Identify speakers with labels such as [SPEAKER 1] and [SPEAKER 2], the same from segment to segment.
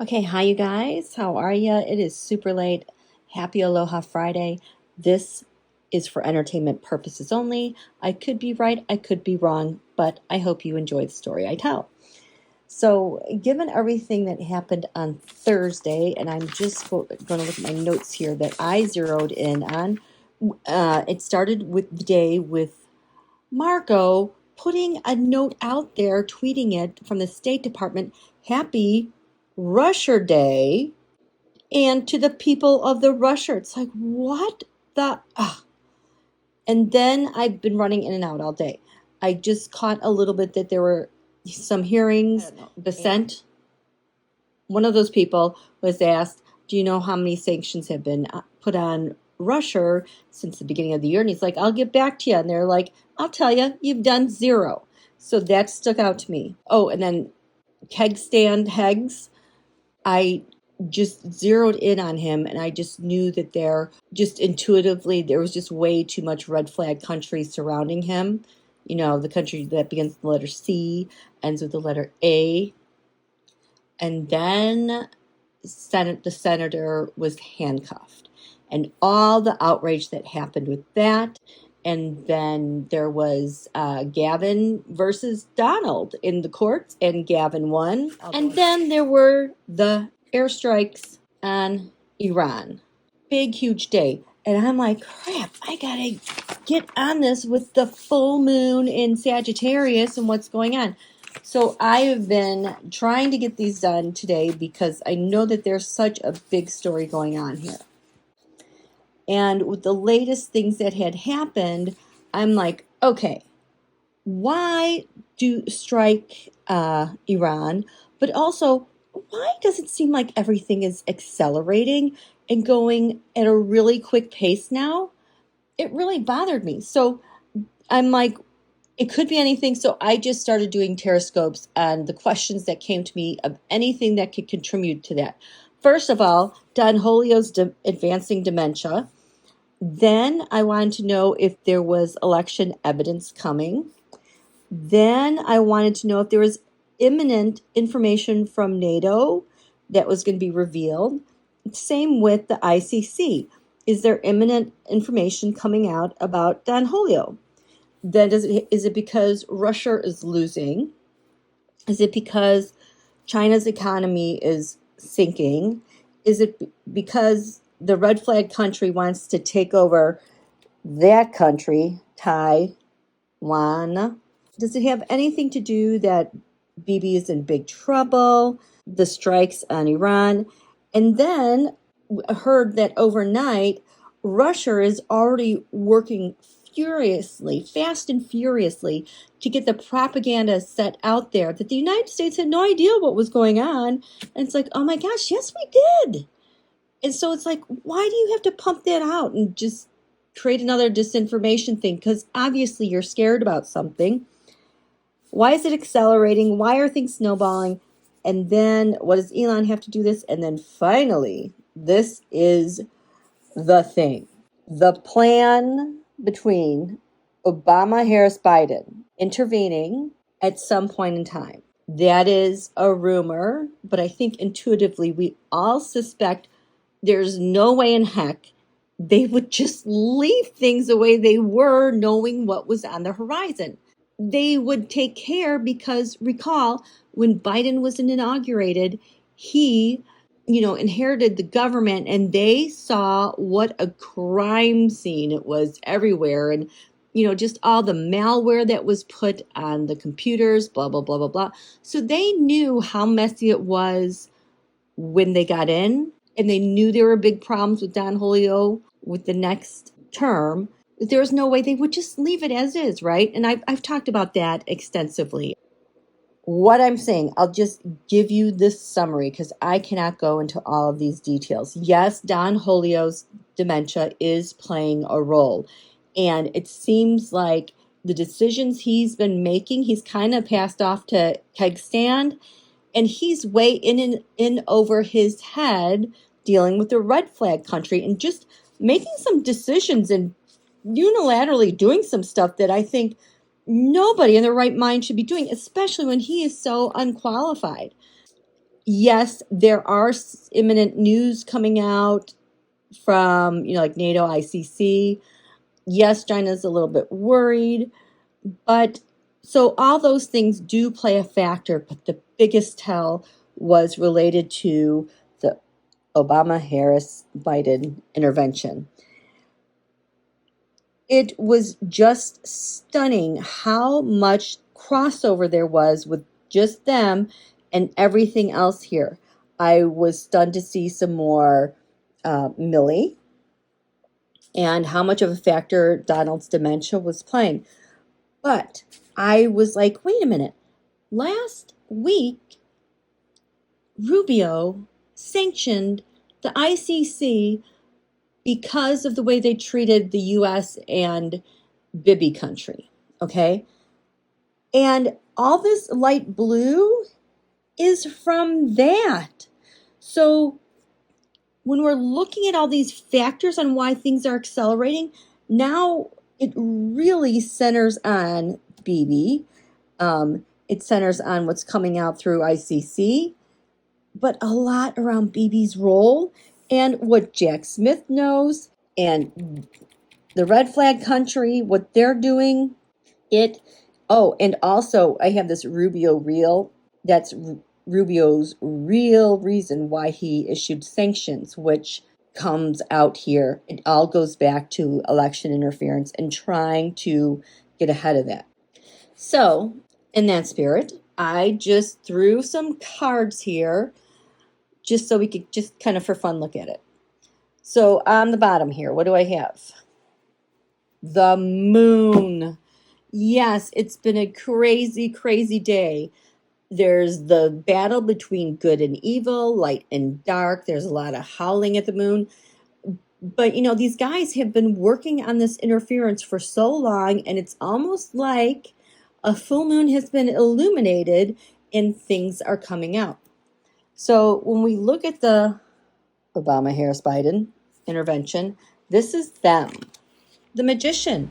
[SPEAKER 1] Okay, hi you guys. How are you? It is super late. Happy Aloha Friday. This is for entertainment purposes only. I could be right, I could be wrong, but I hope you enjoy the story I tell. So, given everything that happened on Thursday, and I'm just going to look at my notes here that I zeroed in on, it started with the day with Margot putting a note out there, tweeting it from the State Department, Happy Rusher Day, and to the people of the Rusher. It's like, what the? Ugh. And then I've been running in and out all day. I just caught a little bit that there were some hearings, dissent. One of those people was asked, do you know how many sanctions have been put on Russia since the beginning of the year? And he's like, I'll get back to you. And they're like, I'll tell you, you've done 0. So that stuck out to me. Oh, and then keg stand Heggs, I just zeroed in on him, and I just knew that just intuitively, there was just way too much red flag country surrounding him. You know, the country that begins with the letter C, ends with the letter A. And then the senator was handcuffed, and all the outrage that happened with that. And then there was Gavin versus Donald in the courts, and Gavin won. And then there were the airstrikes on Iran. Big, huge day. And I'm like, crap, I gotta get on this with the full moon in Sagittarius and what's going on. So I have been trying to get these done today because I know that there's such a big story going on here. And with the latest things that had happened, I'm like, okay, why do strike Iran? But also, why does it seem like everything is accelerating and going at a really quick pace now? It really bothered me. So I'm like, it could be anything. So I just started doing teroscopes on the questions that came to me of anything that could contribute to that. First of all, Don Holio's advancing dementia. Then I wanted to know if there was election evidence coming. Then I wanted to know if there was imminent information from NATO that was going to be revealed. Same with the ICC. Is there imminent information coming out about Don Julio? Then is it because Russia is losing? Is it because China's economy is sinking? Is it because the red flag country wants to take over that country, Taiwan? Does it have anything to do that Bibi is in big trouble? The strikes on Iran? And then heard that overnight, Russia is already working fast and furiously, to get the propaganda set out there that the United States had no idea what was going on. And it's like, oh my gosh, yes, we did. And so it's like, why do you have to pump that out and just create another disinformation thing? Because obviously you're scared about something. Why is it accelerating? Why are things snowballing? And then what does Elon have to do this? And then finally, this is the thing. The plan between Obama, Harris, Biden intervening at some point in time. That is a rumor, but I think intuitively we all suspect there's no way in heck they would just leave things the way they were, knowing what was on the horizon. They would take care because, recall, when Biden was inaugurated, he inherited the government, and they saw what a crime scene it was everywhere. And, just all the malware that was put on the computers, blah, blah, blah, blah, blah. So they knew how messy it was when they got in, and they knew there were big problems with Don Julio with the next term. There was no way they would just leave it as is, right? And I've talked about that extensively. What I'm saying, I'll just give you this summary because I cannot go into all of these details. Yes, Don Julio's dementia is playing a role. And it seems like the decisions he's been making, he's kind of passed off to keg stand. And he's way in over his head dealing with the red flag country and just making some decisions and unilaterally doing some stuff that I think nobody in their right mind should be doing, especially when he is so unqualified. Yes, there are imminent news coming out from, like NATO, ICC. Yes, China's a little bit worried, but so all those things do play a factor, but the biggest tell was related to the Obama-Harris-Biden intervention. It was just stunning how much crossover there was with just them and everything else here. I was stunned to see some more Millie and how much of a factor Donald's dementia was playing. But I was like, wait a minute. Last week, Rubio sanctioned the ICC because of the way they treated the U.S. and Bibi country, okay? And all this light blue is from that. So when we're looking at all these factors on why things are accelerating, now it really centers on Bibi. It centers on what's coming out through ICC, but a lot around Bibi's role and what Jack Smith knows and the red flag country, what they're doing. And also I have this Rubio reel. That's Rubio's real reason why he issued sanctions, which comes out here. It all goes back to election interference and trying to get ahead of that. So, in that spirit, I just threw some cards here just so we could just kind of for fun look at it. So, on the bottom here, what do I have? The moon. Yes, it's been a crazy, crazy day. There's the battle between good and evil, light and dark. There's a lot of howling at the moon. But, these guys have been working on this interference for so long, and it's almost like a full moon has been illuminated and things are coming out. So when we look at the Obama-Harris-Biden intervention, this is them, the magician.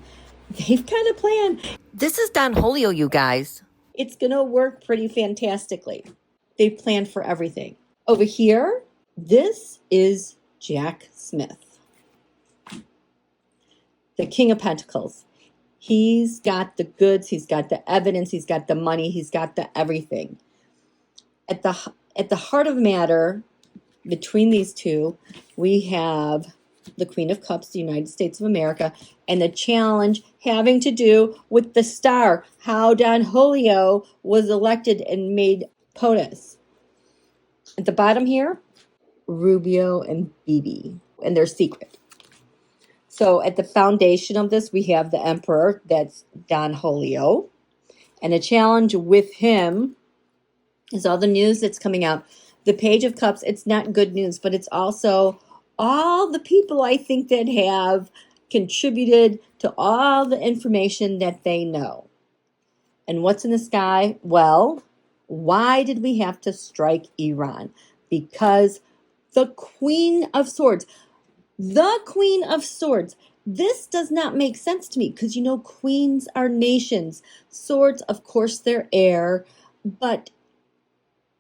[SPEAKER 1] They've got a plan.
[SPEAKER 2] This is Don Holio, you guys.
[SPEAKER 1] It's going to work pretty fantastically. They planned for everything. Over here, this is Jack Smith, the King of Pentacles. He's got the goods, he's got the evidence, he's got the money, he's got the everything. At the heart of matter, between these two, we have the Queen of Cups, the United States of America, and the challenge having to do with the star, how Don Holio was elected and made POTUS. At the bottom here, Rubio and Bibi, and their secret. So at the foundation of this, we have the Emperor, that's Don Holio, and the challenge with him is all the news that's coming out. The Page of Cups, it's not good news, but it's also all the people I think that have contributed to all the information that they know. And what's in the sky? Well, why did we have to strike Iran? Because the Queen of Swords, this does not make sense to me because, queens are nations. Swords, of course, they're air, but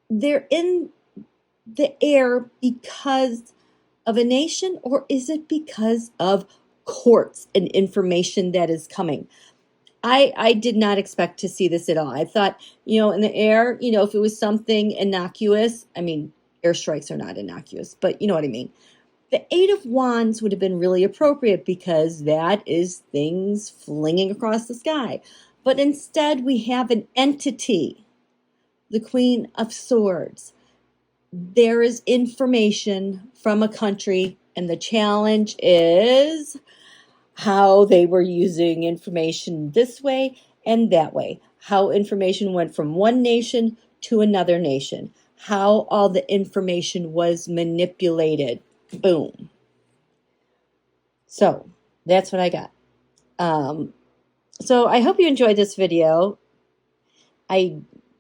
[SPEAKER 1] they're in the air because of a nation, or is it because of courts and information that is coming? I did not expect to see this at all. I thought, in the air, if it was something innocuous, airstrikes are not innocuous, but you know what I mean. The Eight of Wands would have been really appropriate because that is things flinging across the sky. But instead, we have an entity, the Queen of Swords. There is information from a country, and the challenge is how they were using information this way and that way, how information went from one nation to another nation, how all the information was manipulated. Boom. So that's what I got. So I hope you enjoyed this video.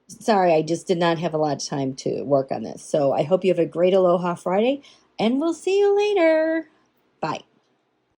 [SPEAKER 1] Sorry, I just did not have a lot of time to work on this. So I hope you have a great Aloha Friday, and we'll see you later. Bye.